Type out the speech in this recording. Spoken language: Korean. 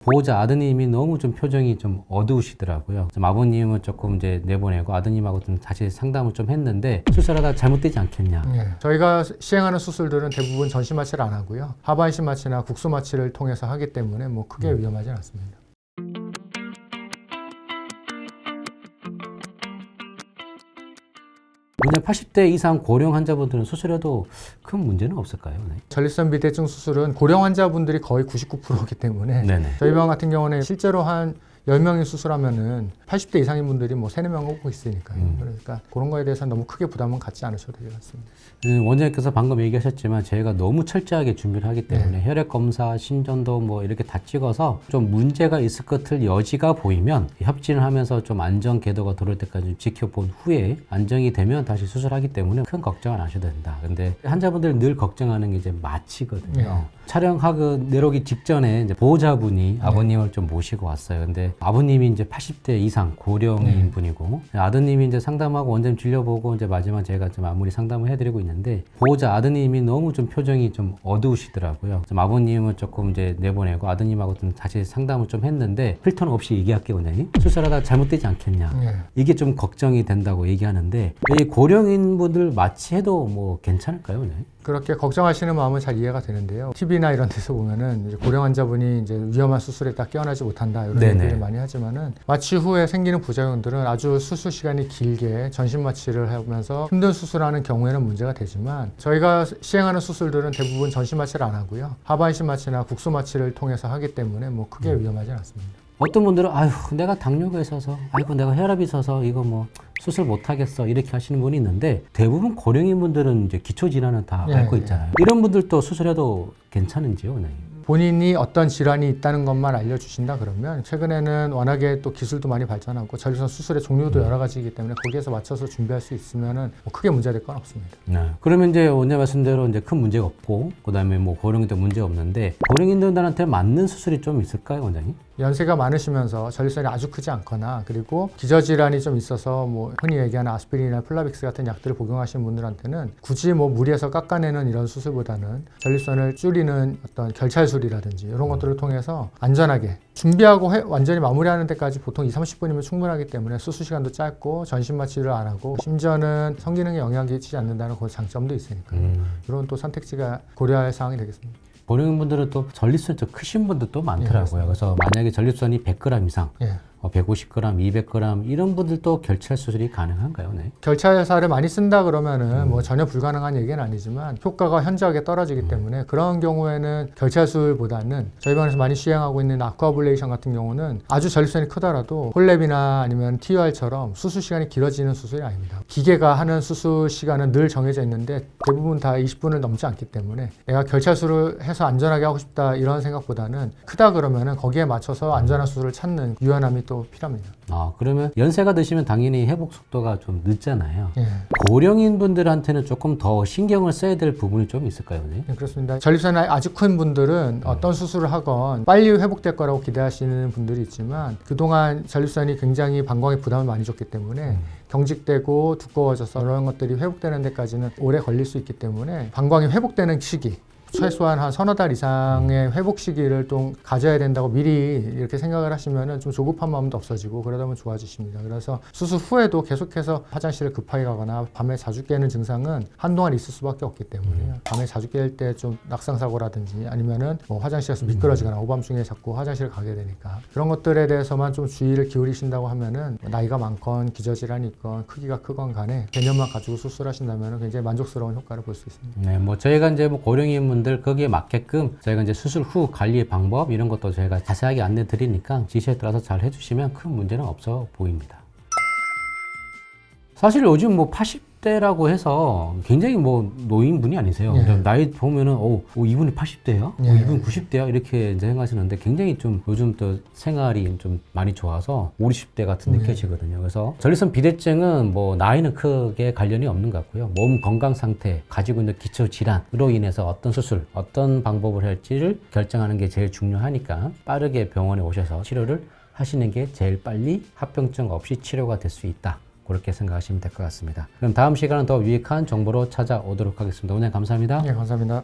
보호자 아드님이 너무 좀 표정이 좀 어두우시더라고요. 좀 아버님은 조금 이제 내보내고 아드님하고 좀 다시 상담을 좀 했는데 수술하다 잘못되지 않겠냐. 저희가 시행하는 수술들은 대부분 전신 마취를 안 하고요. 하반신 마취나 국소 마취를 통해서 하기 때문에 뭐 크게 위험하지 않습니다. 그냥 80대 이상 고령 환자분들은 수술해도 큰 문제는 없을까요? 네. 전립선 비대증 수술은 고령 환자분들이 거의 99%이기 때문에 네네. 저희 병원 같은 경우는 실제로 한 10명이 수술하면은 80대 이상인 분들이 뭐 3, 4명 오고 있으니까요. 그러니까 그런 거에 대해서는 너무 크게 부담은 갖지 않으셔도 될 것 같습니다. 원장님께서 방금 얘기하셨지만 저희가 너무 철저하게 준비를 하기 때문에 혈액 검사, 심전도 뭐 이렇게 다 찍어서 좀 문제가 있을 것 같을 여지가 보이면 협진을 하면서 좀 안정 궤도가 들어올 때까지 지켜본 후에 안정이 되면 다시 수술하기 때문에 큰 걱정 안 하셔도 된다. 근데 환자분들 늘 걱정하는 게 이제 마취거든요. 촬영하고 내려오기 직전에 이제 보호자분이 아버님을 좀 모시고 왔어요. 근데 아버님이 이제 80대 이상 고령인 분이고 아드님이 이제 상담하고 원장님 진료보고 이제 마지막 제가 좀 마무리 상담을 해드리고 있는데 보호자 아드님이 너무 좀 표정이 좀 어두우시더라고요. 좀 아버님은 조금 이제 내보내고 아드님하고 좀 다시 상담을 좀 했는데 필터는 없이 얘기할게요, 원장님. 수술하다 잘못되지 않겠냐. 이게 좀 걱정이 된다고 얘기하는데 이 고령인 분들 마취해도 뭐 괜찮을까요, 원장님? 그렇게 걱정하시는 마음은 잘 이해가 되는데요. TV나 이런 데서 보면은 이제 고령 환자분이 이제 위험한 수술에 딱 깨어나지 못한다 이런 얘기를 많이 하지만은 마취 후에 생기는 부작용들은 아주 수술 시간이 길게 전신 마취를 하면서 힘든 수술하는 경우에는 문제가 되지만 저희가 시행하는 수술들은 대부분 전신 마취를 안 하고요. 하반신 마취나 국소 마취를 통해서 하기 때문에 뭐 크게 위험하지 않습니다. 어떤 분들은 아유 내가 당뇨가 있어서 아이고 내가 혈압이 있어서 이거 뭐 수술 못 하겠어 이렇게 하시는 분이 있는데 대부분 고령인 분들은 이제 기초 질환은 다 앓고 있잖아요. 이런 분들도 수술해도 괜찮은지요, 원장님? 본인이 어떤 질환이 있다는 것만 알려주신다 그러면 최근에는 워낙에 또 기술도 많이 발전하고 전립선 수술의 종류도 여러 가지이기 때문에 거기에서 맞춰서 준비할 수 있으면은 뭐 크게 문제될 건 없습니다. 네. 그러면 이제 원장 말씀대로 이제 큰 문제가 없고 그다음에 뭐 고령인도 문제 없는데 고령인들한테 맞는 수술이 좀 있을까요, 원장님? 연세가 많으시면서 전립선이 아주 크지 않거나 그리고 기저질환이 좀 있어서 뭐 흔히 얘기하는 아스피린이나 플라빅스 같은 약들을 복용하시는 분들한테는 굳이 뭐 무리해서 깎아내는 이런 수술보다는 전립선을 줄이는 어떤 결찰술이라든지 이런 것들을 통해서 안전하게 준비하고 완전히 마무리하는 데까지 보통 20-30분이면 충분하기 때문에 수술 시간도 짧고 전신 마취를 안 하고 심지어는 성기능에 영향이 끼치지 않는다는 그 장점도 있으니까요. 이런 또 선택지가 고려할 사항이 되겠습니다. 고령인분들은 또 전립선이 좀 크신 분들도 많더라고요. 그래서 만약에 전립선이 100g 이상 150g, 200g 이런 분들도 결찰 수술이 가능한가요? 네. 결찰사를 많이 쓴다 그러면은 뭐 전혀 불가능한 얘기는 아니지만 효과가 현저하게 떨어지기 때문에 그런 경우에는 결찰술보다는 저희 병원에서 많이 시행하고 있는 아쿠아블레이션 같은 경우는 아주 전립선이 크더라도 홀랩이나 아니면 TUR처럼 수술 시간이 길어지는 수술이 아닙니다. 기계가 하는 수술 시간은 늘 정해져 있는데 대부분 다 20분을 넘지 않기 때문에 내가 결찰술을 해서 안전하게 하고 싶다 이런 생각보다는 크다 그러면은 거기에 맞춰서 안전한 수술을 찾는 유연함이 또 필요합니다. 아, 그러면 연세가 드시면 당연히 회복 속도가 좀 늦잖아요. 고령인 분들한테는 조금 더 신경을 써야 될 부분이 좀 있을까요? 네? 네, 그렇습니다. 전립선이 아주 큰 분들은 어떤 수술을 하건 빨리 회복될 거라고 기대하시는 분들이 있지만 그동안 전립선이 굉장히 방광에 부담을 많이 줬기 때문에 경직되고 두꺼워져서 이런 것들이 회복되는 데까지는 오래 걸릴 수 있기 때문에 방광이 회복되는 시기 최소한 한 서너 달 이상의 회복 시기를 좀 가져야 된다고 미리 이렇게 생각을 하시면 좀 조급한 마음도 없어지고 그러다 보면 좋아지십니다. 그래서 수술 후에도 계속해서 화장실을 급하게 가거나 밤에 자주 깨는 증상은 한동안 있을 수밖에 없기 때문에 밤에 자주 깰 때 좀 낙상사고라든지 아니면은 뭐 화장실에서 미끄러지거나 오밤중에 자꾸 화장실을 가게 되니까 그런 것들에 대해서만 좀 주의를 기울이신다고 하면은 나이가 많건 기저질환이 있건 크기가 크건 간에 개념만 가지고 수술하신다면 굉장히 만족스러운 효과를 볼 수 있습니다. 네, 뭐 저희가 이제 뭐 고령인 분들 거기에 맞게끔 저희가 이제 수술 후 관리 방법 이런 것도 저희가 자세하게 안내 드리니까 지시에 따라서 잘 해주시면 큰 문제는 없어 보입니다. 사실 요즘 뭐 80대라고 해서 굉장히 뭐 노인분이 아니세요. 나이 보면은 이분이 80대야? 이분 90대야? 이렇게 이제 생각하시는데 굉장히 좀 요즘 또 생활이 좀 많이 좋아서 50, 60대 같은 느껴지거든요. 그래서 전립선 비대증은 뭐 나이는 크게 관련이 없는 것 같고요. 몸 건강 상태, 가지고 있는 기초 질환으로 인해서 어떤 수술, 어떤 방법을 할지를 결정하는 게 제일 중요하니까 빠르게 병원에 오셔서 치료를 하시는 게 제일 빨리 합병증 없이 치료가 될 수 있다. 그렇게 생각하시면 될 것 같습니다. 그럼 다음 시간은 더 유익한 정보로 찾아오도록 하겠습니다. 오늘 감사합니다. 네, 감사합니다.